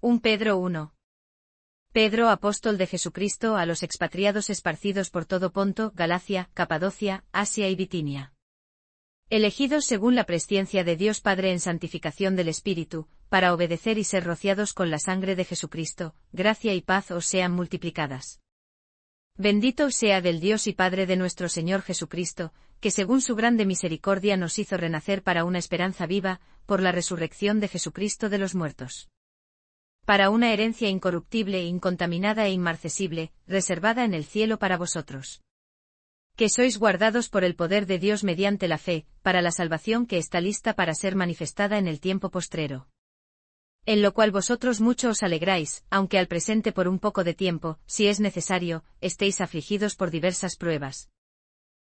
1 Pedro 1. Pedro, apóstol de Jesucristo, a los expatriados esparcidos por todo Ponto, Galacia, Capadocia, Asia y Bitinia. Elegidos según la presciencia de Dios Padre en santificación del Espíritu, para obedecer y ser rociados con la sangre de Jesucristo, gracia y paz os sean multiplicadas. Bendito sea del Dios y Padre de nuestro Señor Jesucristo, que según su grande misericordia nos hizo renacer para una esperanza viva, por la resurrección de Jesucristo de los muertos. Para una herencia incorruptible, incontaminada e inmarcesible, reservada en el cielo para vosotros. Que sois guardados por el poder de Dios mediante la fe, para la salvación que está lista para ser manifestada en el tiempo postrero. En lo cual vosotros mucho os alegráis, aunque al presente por un poco de tiempo, si es necesario, estéis afligidos por diversas pruebas.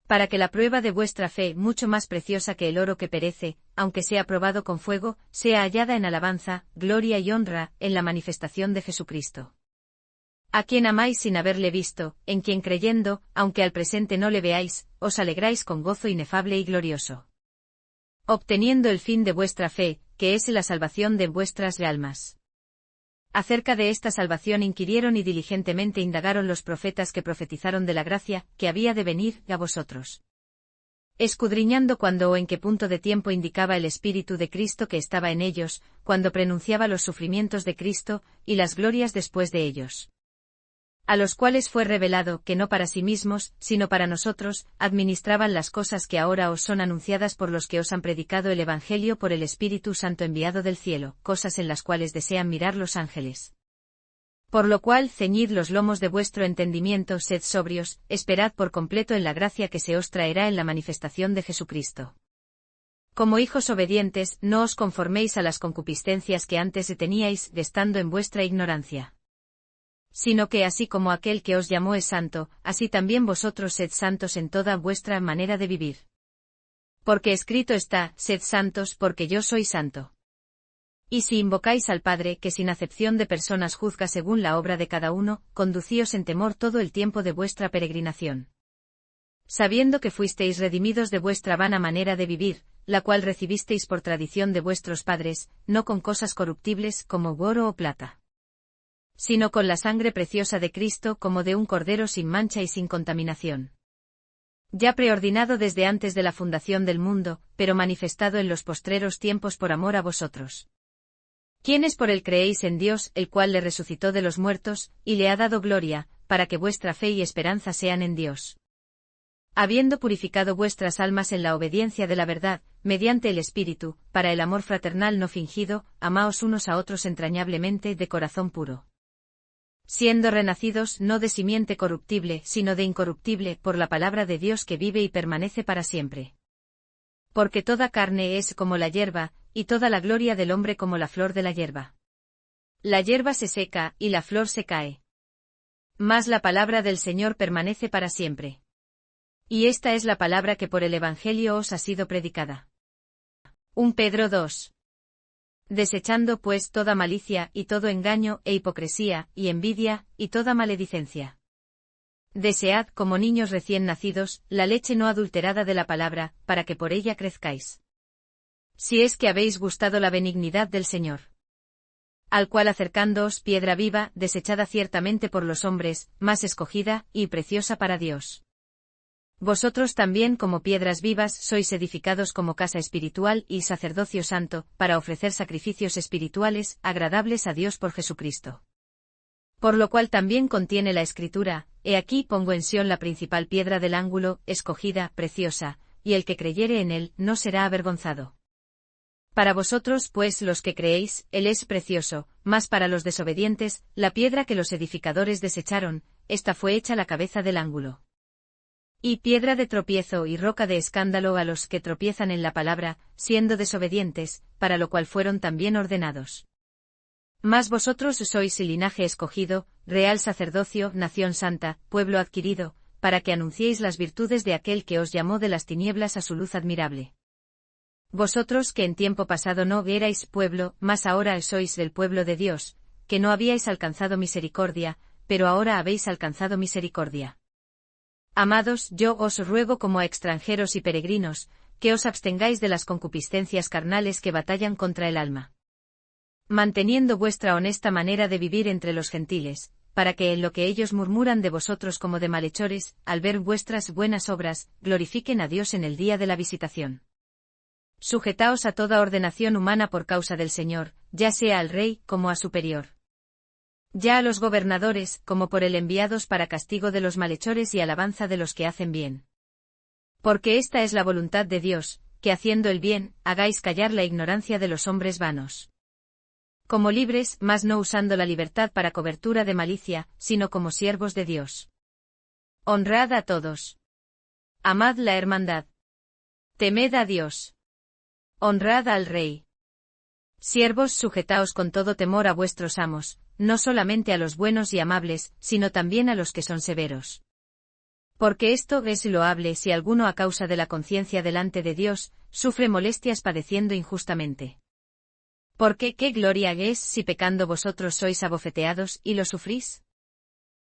Para que la prueba de vuestra fe, mucho más preciosa que el oro que perece, aunque sea probado con fuego, sea hallada en alabanza, gloria y honra, en la manifestación de Jesucristo. A quien amáis sin haberle visto, en quien creyendo, aunque al presente no le veáis, os alegráis con gozo inefable y glorioso. Obteniendo el fin de vuestra fe, que es la salvación de vuestras almas. Acerca de esta salvación inquirieron y diligentemente indagaron los profetas que profetizaron de la gracia, que había de venir, a vosotros. Escudriñando cuándo o en qué punto de tiempo indicaba el Espíritu de Cristo que estaba en ellos, cuando prenunciaba los sufrimientos de Cristo, y las glorias después de ellos. A los cuales fue revelado que no para sí mismos, sino para nosotros, administraban las cosas que ahora os son anunciadas por los que os han predicado el Evangelio por el Espíritu Santo enviado del cielo, cosas en las cuales desean mirar los ángeles. Por lo cual ceñid los lomos de vuestro entendimiento, sed sobrios, esperad por completo en la gracia que se os traerá en la manifestación de Jesucristo. Como hijos obedientes, no os conforméis a las concupiscencias que antes teníais, estando en vuestra ignorancia. Sino que así como aquel que os llamó es santo, así también vosotros sed santos en toda vuestra manera de vivir. Porque escrito está, sed santos porque yo soy santo. Y si invocáis al Padre que sin acepción de personas juzga según la obra de cada uno, conducíos en temor todo el tiempo de vuestra peregrinación. Sabiendo que fuisteis redimidos de vuestra vana manera de vivir, la cual recibisteis por tradición de vuestros padres, no con cosas corruptibles como oro o plata, sino con la sangre preciosa de Cristo como de un cordero sin mancha y sin contaminación. Ya preordinado desde antes de la fundación del mundo, pero manifestado en los postreros tiempos por amor a vosotros. Quienes por él creéis en Dios, el cual le resucitó de los muertos, y le ha dado gloria, para que vuestra fe y esperanza sean en Dios. Habiendo purificado vuestras almas en la obediencia de la verdad, mediante el Espíritu, para el amor fraternal no fingido, amaos unos a otros entrañablemente de corazón puro. Siendo renacidos no de simiente corruptible, sino de incorruptible, por la palabra de Dios que vive y permanece para siempre. Porque toda carne es como la hierba, y toda la gloria del hombre como la flor de la hierba. La hierba se seca, y la flor se cae. Mas la palabra del Señor permanece para siempre. Y esta es la palabra que por el Evangelio os ha sido predicada. 1 Pedro 2. Desechando pues toda malicia, y todo engaño, e hipocresía, y envidia, y toda maledicencia. Desead, como niños recién nacidos, la leche no adulterada de la palabra, para que por ella crezcáis. Si es que habéis gustado la benignidad del Señor. Al cual acercándoos, piedra viva, desechada ciertamente por los hombres, más escogida, y preciosa para Dios. Vosotros también como piedras vivas sois edificados como casa espiritual y sacerdocio santo, para ofrecer sacrificios espirituales, agradables a Dios por Jesucristo. Por lo cual también contiene la Escritura, he aquí pongo en Sión la principal piedra del ángulo, escogida, preciosa, y el que creyere en él, no será avergonzado. Para vosotros pues los que creéis, él es precioso, mas para los desobedientes, la piedra que los edificadores desecharon, esta fue hecha la cabeza del ángulo. Y piedra de tropiezo y roca de escándalo a los que tropiezan en la palabra, siendo desobedientes, para lo cual fueron también ordenados. Mas vosotros sois linaje escogido, real sacerdocio, nación santa, pueblo adquirido, para que anunciéis las virtudes de aquel que os llamó de las tinieblas a su luz admirable. Vosotros que en tiempo pasado no erais pueblo, mas ahora sois del pueblo de Dios, que no habíais alcanzado misericordia, pero ahora habéis alcanzado misericordia. Amados, yo os ruego como a extranjeros y peregrinos, que os abstengáis de las concupiscencias carnales que batallan contra el alma. manteniendo vuestra honesta manera de vivir entre los gentiles, para que en lo que ellos murmuran de vosotros como de malhechores, al ver vuestras buenas obras, glorifiquen a Dios en el día de la visitación. Sujetaos a toda ordenación humana por causa del Señor, ya sea al rey como a superior. Ya a los gobernadores, como por él enviados para castigo de los malhechores y alabanza de los que hacen bien. Porque esta es la voluntad de Dios, que haciendo el bien, hagáis callar la ignorancia de los hombres vanos. Como libres, mas no usando la libertad para cobertura de malicia, sino como siervos de Dios. Honrad a todos. Amad la hermandad. Temed a Dios. Honrad al Rey. Siervos, sujetaos con todo temor a vuestros amos, no solamente a los buenos y amables, sino también a los que son severos. Porque esto es loable si alguno a causa de la conciencia delante de Dios, sufre molestias padeciendo injustamente. Porque ¿qué gloria es si pecando vosotros sois abofeteados y lo sufrís?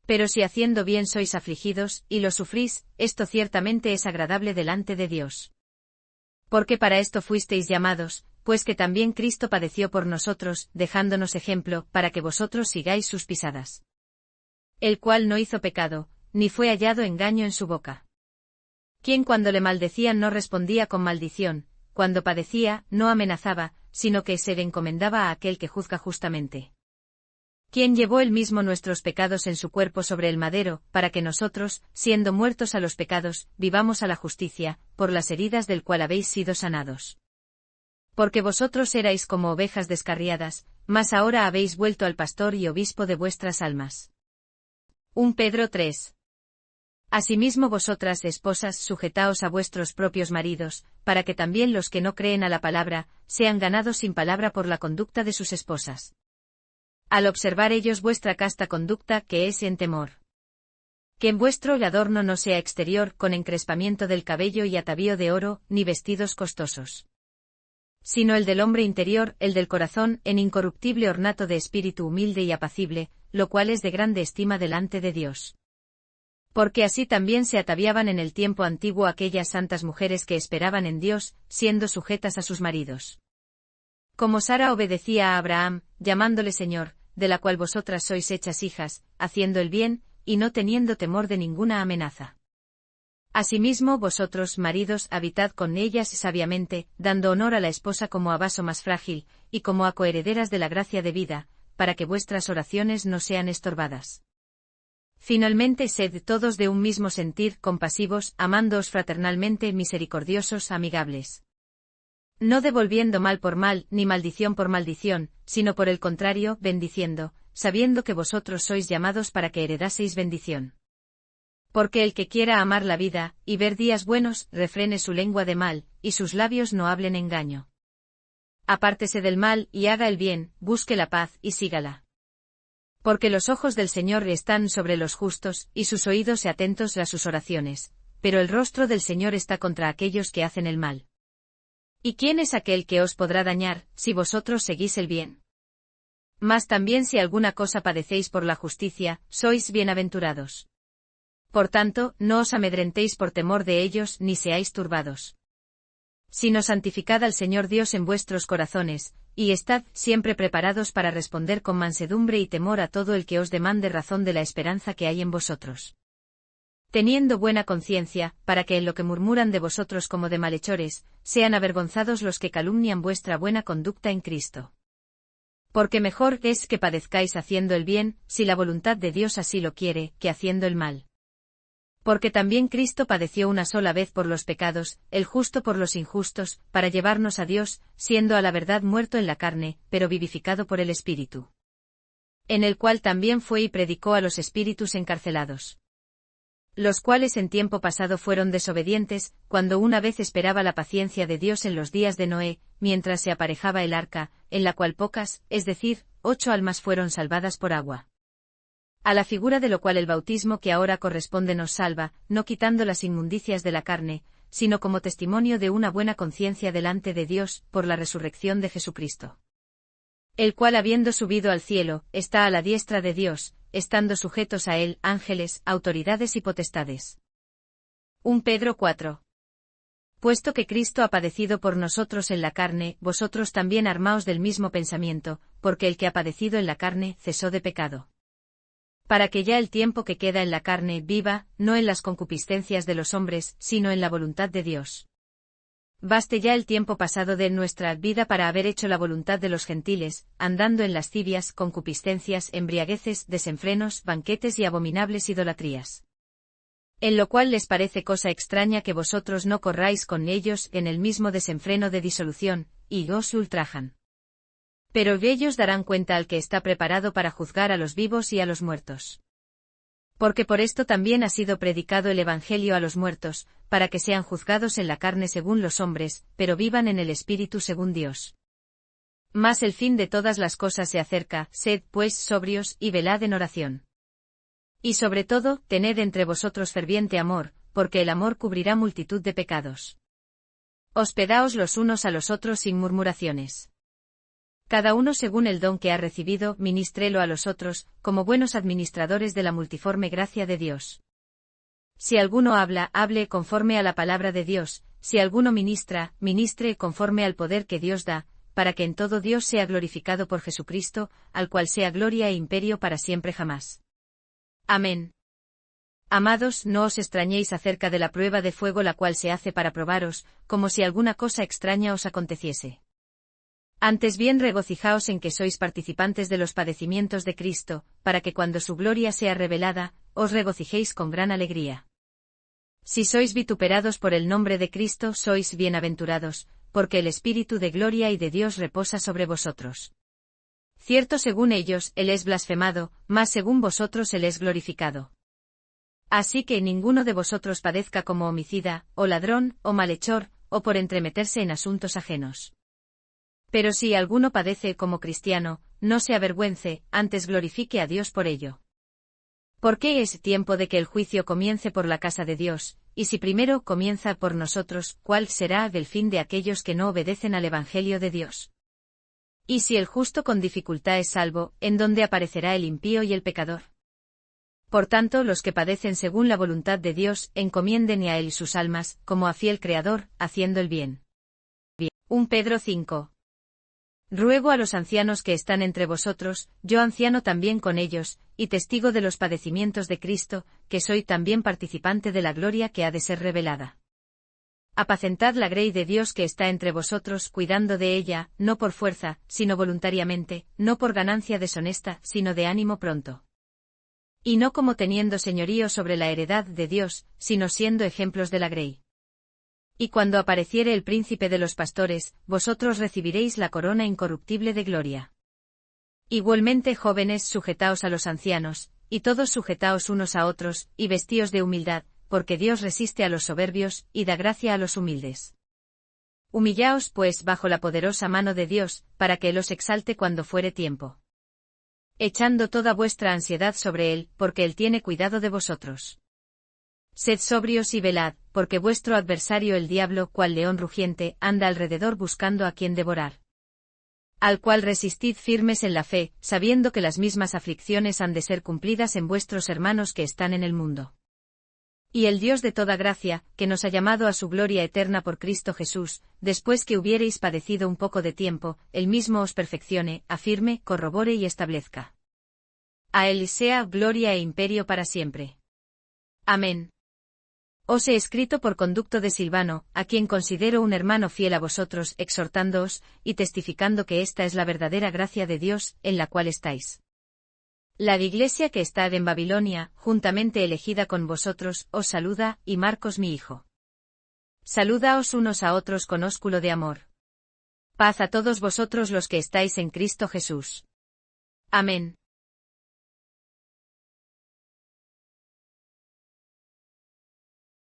Pero si haciendo bien sois afligidos y lo sufrís, esto ciertamente es agradable delante de Dios. Porque para esto fuisteis llamados, pues que también Cristo padeció por nosotros, dejándonos ejemplo, para que vosotros sigáis sus pisadas. El cual no hizo pecado, ni fue hallado engaño en su boca. Quien cuando le maldecían no respondía con maldición, cuando padecía, no amenazaba, sino que se le encomendaba a aquel que juzga justamente. Quien llevó él mismo nuestros pecados en su cuerpo sobre el madero, para que nosotros, siendo muertos a los pecados, vivamos a la justicia, por las heridas del cual habéis sido sanados. Porque vosotros erais como ovejas descarriadas, mas ahora habéis vuelto al pastor y obispo de vuestras almas. 1 Pedro 3. Asimismo vosotras, esposas, sujetaos a vuestros propios maridos, para que también los que no creen a la palabra, sean ganados sin palabra por la conducta de sus esposas. Al observar ellos vuestra casta conducta, que es en temor. Que en vuestro el adorno no sea exterior, con encrespamiento del cabello y atavío de oro, ni vestidos costosos. Sino el del hombre interior, el del corazón, en incorruptible ornato de espíritu humilde y apacible, lo cual es de grande estima delante de Dios. Porque así también se ataviaban en el tiempo antiguo aquellas santas mujeres que esperaban en Dios, siendo sujetas a sus maridos. Como Sara obedecía a Abraham, llamándole Señor, de la cual vosotras sois hechas hijas, haciendo el bien, y no teniendo temor de ninguna amenaza. Asimismo vosotros, maridos, habitad con ellas sabiamente, dando honor a la esposa como a vaso más frágil, y como a coherederas de la gracia de vida, para que vuestras oraciones no sean estorbadas. Finalmente sed todos de un mismo sentir, compasivos, amándoos fraternalmente, misericordiosos, amigables. No devolviendo mal por mal, ni maldición por maldición, sino por el contrario, bendiciendo, sabiendo que vosotros sois llamados para que heredaseis bendición. Porque el que quiera amar la vida, y ver días buenos, refrene su lengua de mal, y sus labios no hablen engaño. Apártese del mal, y haga el bien, busque la paz, y sígala. Porque los ojos del Señor están sobre los justos, y sus oídos atentos a sus oraciones, pero el rostro del Señor está contra aquellos que hacen el mal. ¿Y quién es aquel que os podrá dañar, si vosotros seguís el bien? Mas también si alguna cosa padecéis por la justicia, sois bienaventurados. Por tanto, no os amedrentéis por temor de ellos, ni seáis turbados. Sino santificad al Señor Dios en vuestros corazones, y estad siempre preparados para responder con mansedumbre y temor a todo el que os demande razón de la esperanza que hay en vosotros. Teniendo buena conciencia, para que en lo que murmuran de vosotros como de malhechores, sean avergonzados los que calumnian vuestra buena conducta en Cristo. Porque mejor es que padezcáis haciendo el bien, si la voluntad de Dios así lo quiere, que haciendo el mal. Porque también Cristo padeció una sola vez por los pecados, el justo por los injustos, para llevarnos a Dios, siendo a la verdad muerto en la carne, pero vivificado por el Espíritu. En el cual también fue y predicó a los espíritus encarcelados. Los cuales en tiempo pasado fueron desobedientes, cuando una vez esperaba la paciencia de Dios en los días de Noé, mientras se aparejaba el arca, en la cual pocas, es decir, 8 almas fueron salvadas por agua. A la figura de lo cual el bautismo que ahora corresponde nos salva, no quitando las inmundicias de la carne, sino como testimonio de una buena conciencia delante de Dios, por la resurrección de Jesucristo. El cual habiendo subido al cielo, está a la diestra de Dios, estando sujetos a él ángeles, autoridades y potestades. 1 Pedro 4. Puesto que Cristo ha padecido por nosotros en la carne, vosotros también armaos del mismo pensamiento, porque el que ha padecido en la carne cesó de pecado. Para que ya el tiempo que queda en la carne viva, no en las concupiscencias de los hombres, sino en la voluntad de Dios. Baste ya el tiempo pasado de nuestra vida para haber hecho la voluntad de los gentiles, andando en lascivias, concupiscencias, embriagueces, desenfrenos, banquetes y abominables idolatrías. En lo cual les parece cosa extraña que vosotros no corráis con ellos en el mismo desenfreno de disolución, y os ultrajan. Pero ellos darán cuenta al que está preparado para juzgar a los vivos y a los muertos. Porque por esto también ha sido predicado el Evangelio a los muertos, para que sean juzgados en la carne según los hombres, pero vivan en el Espíritu según Dios. Mas el fin de todas las cosas se acerca, sed pues sobrios y velad en oración. Y sobre todo, tened entre vosotros ferviente amor, porque el amor cubrirá multitud de pecados. Hospedaos los unos a los otros sin murmuraciones. Cada uno según el don que ha recibido, ministrélo a los otros, como buenos administradores de la multiforme gracia de Dios. Si alguno habla, hable conforme a la palabra de Dios, si alguno ministra, ministre conforme al poder que Dios da, para que en todo Dios sea glorificado por Jesucristo, al cual sea gloria e imperio para siempre jamás. Amén. Amados, no os extrañéis acerca de la prueba de fuego la cual se hace para probaros, como si alguna cosa extraña os aconteciese. Antes bien regocijaos en que sois participantes de los padecimientos de Cristo, para que cuando su gloria sea revelada, os regocijéis con gran alegría. Si sois vituperados por el nombre de Cristo, sois bienaventurados, porque el Espíritu de gloria y de Dios reposa sobre vosotros. Cierto según ellos, Él es blasfemado, mas según vosotros Él es glorificado. Así que ninguno de vosotros padezca como homicida, o ladrón, o malhechor, o por entremeterse en asuntos ajenos. Pero si alguno padece como cristiano, no se avergüence, antes glorifique a Dios por ello. Porque es tiempo de que el juicio comience por la casa de Dios, y si primero comienza por nosotros, ¿cuál será el fin de aquellos que no obedecen al Evangelio de Dios? Y si el justo con dificultad es salvo, ¿en dónde aparecerá el impío y el pecador? Por tanto, los que padecen según la voluntad de Dios, encomienden a Él sus almas, como a fiel Creador, haciendo el bien. 1 Pedro 5. Ruego a los ancianos que están entre vosotros, yo anciano también con ellos, y testigo de los padecimientos de Cristo, que soy también participante de la gloria que ha de ser revelada. Apacentad la grey de Dios que está entre vosotros, cuidando de ella, no por fuerza, sino voluntariamente, no por ganancia deshonesta, sino de ánimo pronto. Y no como teniendo señorío sobre la heredad de Dios, sino siendo ejemplos de la grey. Y cuando apareciere el príncipe de los pastores, vosotros recibiréis la corona incorruptible de gloria. Igualmente jóvenes, sujetaos a los ancianos, y todos sujetaos unos a otros, y vestíos de humildad, porque Dios resiste a los soberbios, y da gracia a los humildes. Humillaos pues bajo la poderosa mano de Dios, para que Él os exalte cuando fuere tiempo. Echando toda vuestra ansiedad sobre Él, porque Él tiene cuidado de vosotros. Sed sobrios y velad, porque vuestro adversario el diablo, cual león rugiente, anda alrededor buscando a quien devorar. Al cual resistid firmes en la fe, sabiendo que las mismas aflicciones han de ser cumplidas en vuestros hermanos que están en el mundo. Y el Dios de toda gracia, que nos ha llamado a su gloria eterna por Cristo Jesús, después que hubiereis padecido un poco de tiempo, Él mismo os perfeccione, afirme, corrobore y establezca. A Él sea gloria e imperio para siempre. Amén. Os he escrito por conducto de Silvano, a quien considero un hermano fiel a vosotros, exhortándoos, y testificando que esta es la verdadera gracia de Dios, en la cual estáis. La iglesia que está en Babilonia, juntamente elegida con vosotros, os saluda, y Marcos mi hijo. Saludaos unos a otros con ósculo de amor. Paz a todos vosotros los que estáis en Cristo Jesús. Amén.